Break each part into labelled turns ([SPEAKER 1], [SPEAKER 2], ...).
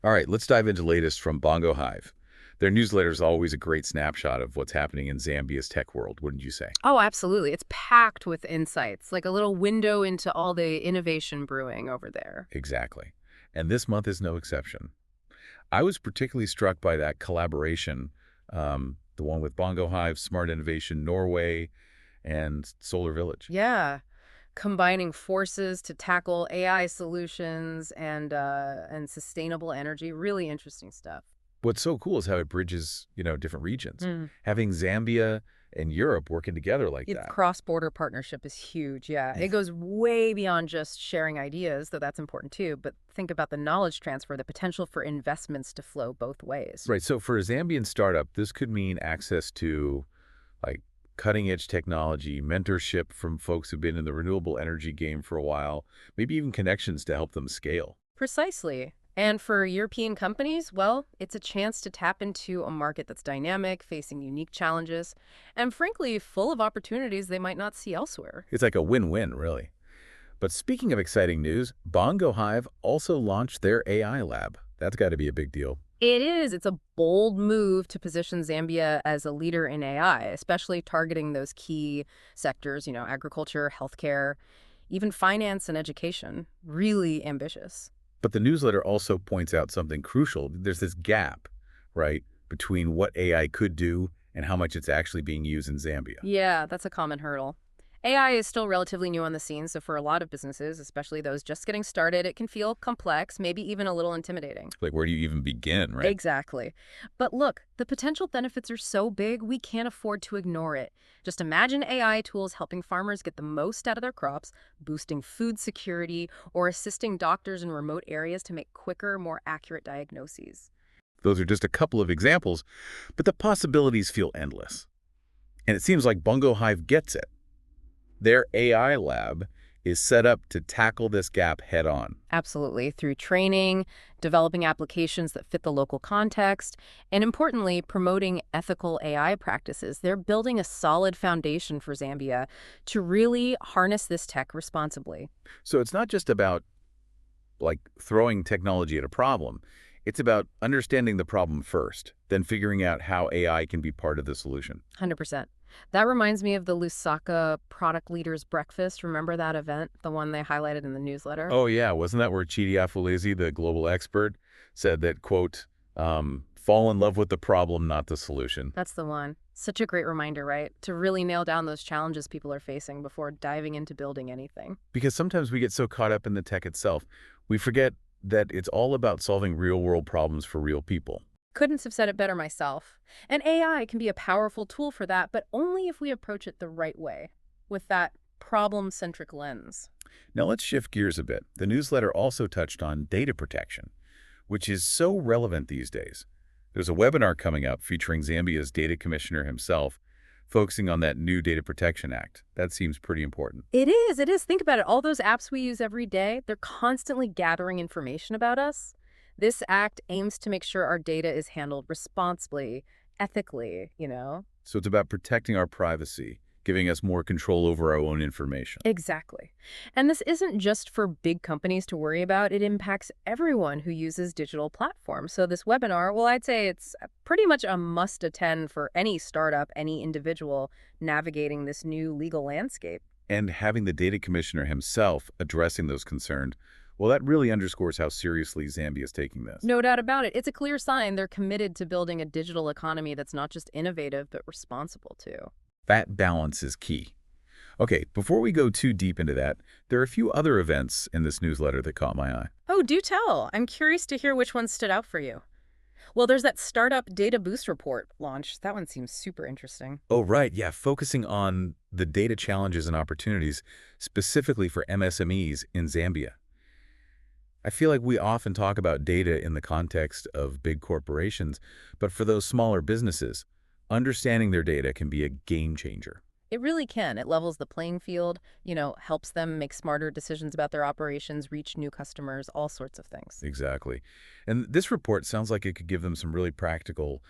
[SPEAKER 1] All right, let's dive into latest from Bongohive. Their newsletter is always a great snapshot of what's happening in Zambia's tech world, wouldn't you say?
[SPEAKER 2] Oh, absolutely. It's packed with insights, like a little window into all the innovation brewing over there.
[SPEAKER 1] Exactly. And this month is no exception. I was particularly struck by that collaboration, the one with Bongohive, Smart Innovation Norway, and Solar Village.
[SPEAKER 2] Yeah, combining forces to tackle AI solutions and sustainable energy. Really interesting stuff.
[SPEAKER 1] What's so cool is how it bridges, different regions.
[SPEAKER 2] Mm.
[SPEAKER 1] Having Zambia and Europe working together like
[SPEAKER 2] Its
[SPEAKER 1] that.
[SPEAKER 2] cross-border partnership is huge. Yeah, it goes way beyond just sharing ideas, though that's important too. But think about the knowledge transfer, the potential for investments to flow both ways.
[SPEAKER 1] Right. So for a Zambian startup, this could mean access to like cutting edge technology, mentorship from folks who've been in the renewable energy game for a while, maybe even connections to help them scale.
[SPEAKER 2] Precisely. And for European companies, well, it's a chance to tap into a market that's dynamic, facing unique challenges, and frankly, full of opportunities they might not see elsewhere.
[SPEAKER 1] It's like a win-win, really. But speaking of exciting news, Bongo Hive also launched their AI lab. That's got to be a big deal.
[SPEAKER 2] It is. It's a bold move to position Zambia as a leader in AI, especially targeting those key sectors, agriculture, healthcare, even finance and education. Really ambitious.
[SPEAKER 1] But the newsletter also points out something crucial. There's this gap, right, between what AI could do and how much it's actually being used in Zambia.
[SPEAKER 2] Yeah, that's a common hurdle. AI is still relatively new on the scene, so for a lot of businesses, especially those just getting started, it can feel complex, maybe even a little intimidating.
[SPEAKER 1] Like, where do you even begin, right?
[SPEAKER 2] Exactly. But look, the potential benefits are so big, we can't afford to ignore it. Just imagine AI tools helping farmers get the most out of their crops, boosting food security, or assisting doctors in remote areas to make quicker, more accurate diagnoses.
[SPEAKER 1] Those are just a couple of examples, but the possibilities feel endless. And it seems like Bungo Hive gets it. Their AI lab is set up to tackle this gap head on.
[SPEAKER 2] Absolutely, through training, developing applications that fit the local context, and importantly, promoting ethical AI practices. They're building a solid foundation for Zambia to really harness this tech responsibly.
[SPEAKER 1] So it's not just about like throwing technology at a problem. It's about understanding the problem first, then figuring out how AI can be part of the solution.
[SPEAKER 2] 100%. That reminds me of the Lusaka Product Leaders Breakfast. Remember that event, the one they highlighted in the newsletter?
[SPEAKER 1] Oh yeah, wasn't that where Chidi Afulezi, the global expert, said that, quote, fall in love with the problem, not the solution?
[SPEAKER 2] That's the one. Such a great reminder, right? To really nail down those challenges people are facing before diving into building anything.
[SPEAKER 1] Because sometimes we get so caught up in the tech itself, we forget that it's all about solving real-world problems for real people.
[SPEAKER 2] Couldn't have said it better myself. And AI can be a powerful tool for that, but only if we approach it the right way, with that problem-centric lens.
[SPEAKER 1] Now let's shift gears a bit. The newsletter also touched on data protection, which is so relevant these days. There's a webinar coming up featuring Zambia's data commissioner himself, focusing on that new Data Protection Act. That seems pretty important.
[SPEAKER 2] It is, it is. Think about it. All those apps we use every day, they're constantly gathering information about us. This act aims to make sure our data is handled responsibly, ethically.
[SPEAKER 1] So it's about protecting our privacy, giving us more control over our own information.
[SPEAKER 2] Exactly. And this isn't just for big companies to worry about. It impacts everyone who uses digital platforms. So this webinar, well, I'd say it's pretty much a must attend for any startup, any individual navigating this new legal landscape.
[SPEAKER 1] And having the data commissioner himself addressing those concerns, well, that really underscores how seriously Zambia is taking this.
[SPEAKER 2] No doubt about it. It's a clear sign they're committed to building a digital economy that's not just innovative, but responsible too.
[SPEAKER 1] That balance is key. Okay, before we go too deep into that, there are a few other events in this newsletter that caught my eye.
[SPEAKER 2] Oh, do tell. I'm curious to hear which one stood out for you. Well, there's that Startup Data Boost report launch. That one seems super interesting.
[SPEAKER 1] Oh, right, yeah, focusing on the data challenges and opportunities specifically for MSMEs in Zambia. I feel like we often talk about data in the context of big corporations, but for those smaller businesses, understanding their data can be a game changer.
[SPEAKER 2] It really can. It levels the playing field, helps them make smarter decisions about their operations, reach new customers, all sorts of things.
[SPEAKER 1] Exactly. And this report sounds like it could give them some really practical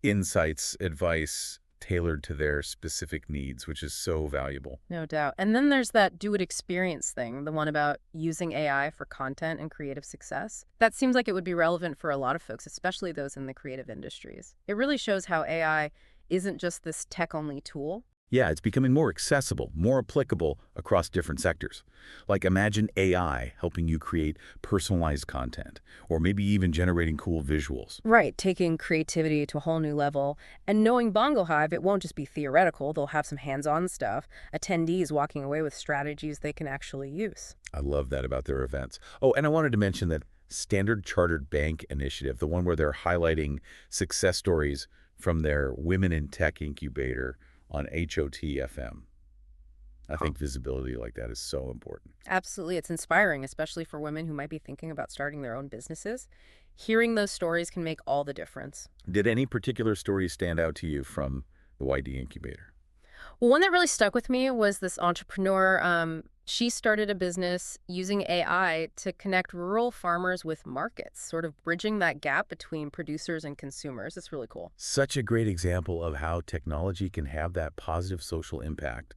[SPEAKER 1] insights, advice, tailored to their specific needs, which is so valuable.
[SPEAKER 2] No doubt. And then there's that do it experience thing, the one about using AI for content and creative success. That seems like it would be relevant for a lot of folks, especially those in the creative industries. It really shows how AI isn't just this tech-only tool.
[SPEAKER 1] Yeah, it's becoming more accessible, more applicable across different sectors. Like imagine AI helping you create personalized content, or maybe even generating cool visuals.
[SPEAKER 2] Right, taking creativity to a whole new level. And knowing Bongohive, it won't just be theoretical. They'll have some hands-on stuff, attendees walking away with strategies they can actually use.
[SPEAKER 1] I love that about their events. Oh, and I wanted to mention that Standard Chartered Bank initiative, the one where they're highlighting success stories from their Women in Tech incubator on HOT-FM. I think visibility like that is so important.
[SPEAKER 2] Absolutely. It's inspiring, especially for women who might be thinking about starting their own businesses. Hearing those stories can make all the difference.
[SPEAKER 1] Did any particular stories stand out to you from the YD incubator?
[SPEAKER 2] Well, one that really stuck with me was this entrepreneur. She started a business using AI to connect rural farmers with markets, sort of bridging that gap between producers and consumers. It's really cool.
[SPEAKER 1] Such a great example of how technology can have that positive social impact,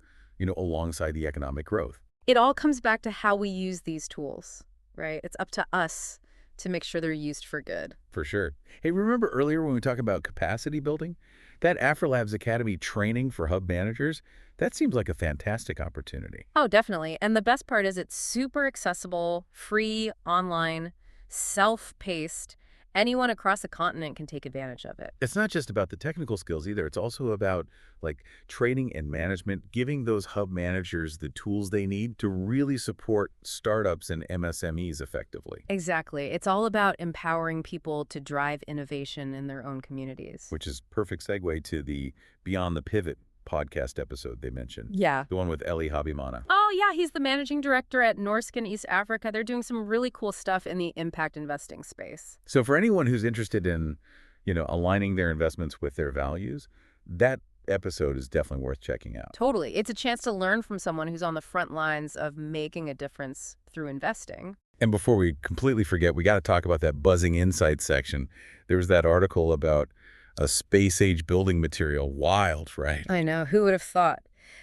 [SPEAKER 1] alongside the economic growth.
[SPEAKER 2] It all comes back to how we use these tools, right? It's up to us to make sure they're used for good.
[SPEAKER 1] For sure. Hey, remember earlier when we talked about capacity building? That AfroLabs Academy training for hub managers, that seems like a fantastic opportunity.
[SPEAKER 2] Oh, definitely. And the best part is it's super accessible, free, online, self-paced. Anyone across the continent can take advantage of it.
[SPEAKER 1] It's not just about the technical skills either. It's also about like training and management, giving those hub managers the tools they need to really support startups and MSMEs effectively.
[SPEAKER 2] Exactly. It's all about empowering people to drive innovation in their own communities.
[SPEAKER 1] Which is perfect segue to the Beyond the Pivot podcast episode they mentioned.
[SPEAKER 2] Yeah.
[SPEAKER 1] The one with Eli Habimana.
[SPEAKER 2] Oh, yeah, he's the managing director at Norskin East Africa. They're doing some really cool stuff in the impact investing space.
[SPEAKER 1] So for anyone who's interested in, aligning their investments with their values, that episode is definitely worth checking out.
[SPEAKER 2] Totally. It's a chance to learn from someone who's on the front lines of making a difference through investing.
[SPEAKER 1] And before we completely forget, we got to talk about that buzzing insights section. There was that article about a space-age building material. Wild, right?
[SPEAKER 2] I know. Who would have thought?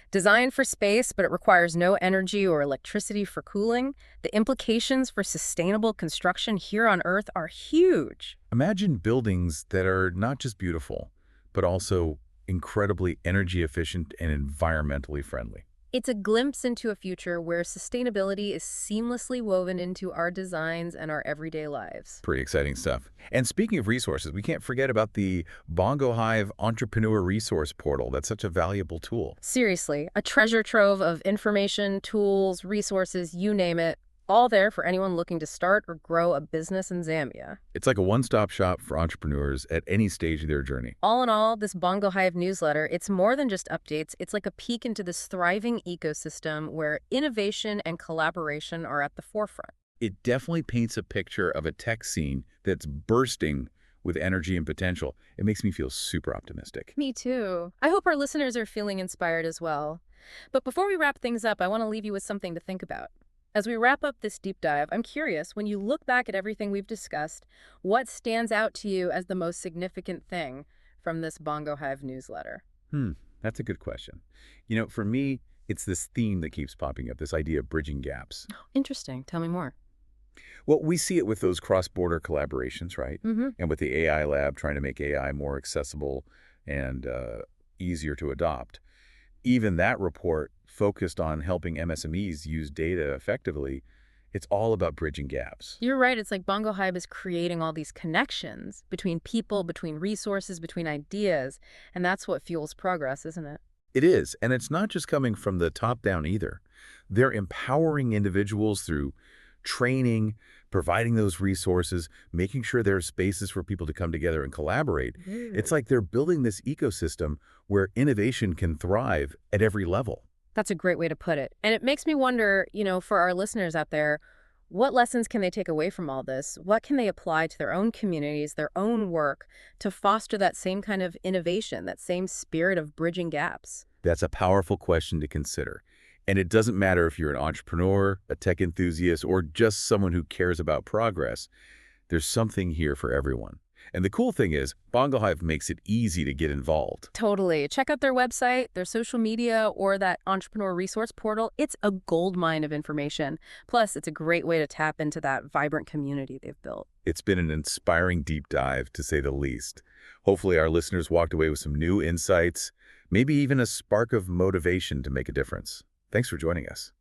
[SPEAKER 2] Designed for space, but it requires no energy or electricity for cooling. The implications for sustainable construction here on Earth are huge.
[SPEAKER 1] Imagine buildings that are not just beautiful, but also incredibly energy efficient and environmentally friendly.
[SPEAKER 2] It's a glimpse into a future where sustainability is seamlessly woven into our designs and our everyday lives.
[SPEAKER 1] Pretty exciting stuff. And speaking of resources, we can't forget about the Bongohive Entrepreneur Resource Portal. That's such a valuable tool.
[SPEAKER 2] Seriously, a treasure trove of information, tools, resources, you name it, all there for anyone looking to start or grow a business in Zambia.
[SPEAKER 1] It's like a one-stop shop for entrepreneurs at any stage of their journey.
[SPEAKER 2] All in all, this Bongohive newsletter, it's more than just updates. It's like a peek into this thriving ecosystem where innovation and collaboration are at the forefront.
[SPEAKER 1] It definitely paints a picture of a tech scene that's bursting with energy and potential. It makes me feel super optimistic.
[SPEAKER 2] Me too. I hope our listeners are feeling inspired as well. But before we wrap things up, I want to leave you with something to think about. As we wrap up this deep dive, I'm curious, when you look back at everything we've discussed, what stands out to you as the most significant thing from this Bongohive newsletter?
[SPEAKER 1] That's a good question. For me, it's this theme that keeps popping up, this idea of bridging gaps.
[SPEAKER 2] Interesting. Tell me more.
[SPEAKER 1] Well, we see it with those cross-border collaborations, right?
[SPEAKER 2] Mm-hmm.
[SPEAKER 1] And with the AI lab trying to make AI more accessible and easier to adopt. Even that report focused on helping MSMEs use data effectively. It's all about bridging gaps.
[SPEAKER 2] You're right. It's like Bongohive is creating all these connections between people, between resources, between ideas. And that's what fuels progress, isn't it?
[SPEAKER 1] It is. And it's not just coming from the top down either. They're empowering individuals through training, providing those resources, making sure there are spaces for people to come together and collaborate. It's like they're building this ecosystem where innovation can thrive at every level.
[SPEAKER 2] That's a great way to put it. And it makes me wonder, for our listeners out there, what lessons can they take away from all this? What can they apply to their own communities, their own work, to foster that same kind of innovation, that same spirit of bridging gaps?
[SPEAKER 1] That's a powerful question to consider. And it doesn't matter if you're an entrepreneur, a tech enthusiast, or just someone who cares about progress. There's something here for everyone. And the cool thing is, Bongohive makes it easy to get involved.
[SPEAKER 2] Totally. Check out their website, their social media, or that entrepreneur resource portal. It's a goldmine of information. Plus, it's a great way to tap into that vibrant community they've built.
[SPEAKER 1] It's been an inspiring deep dive, to say the least. Hopefully our listeners walked away with some new insights, maybe even a spark of motivation to make a difference. Thanks for joining us.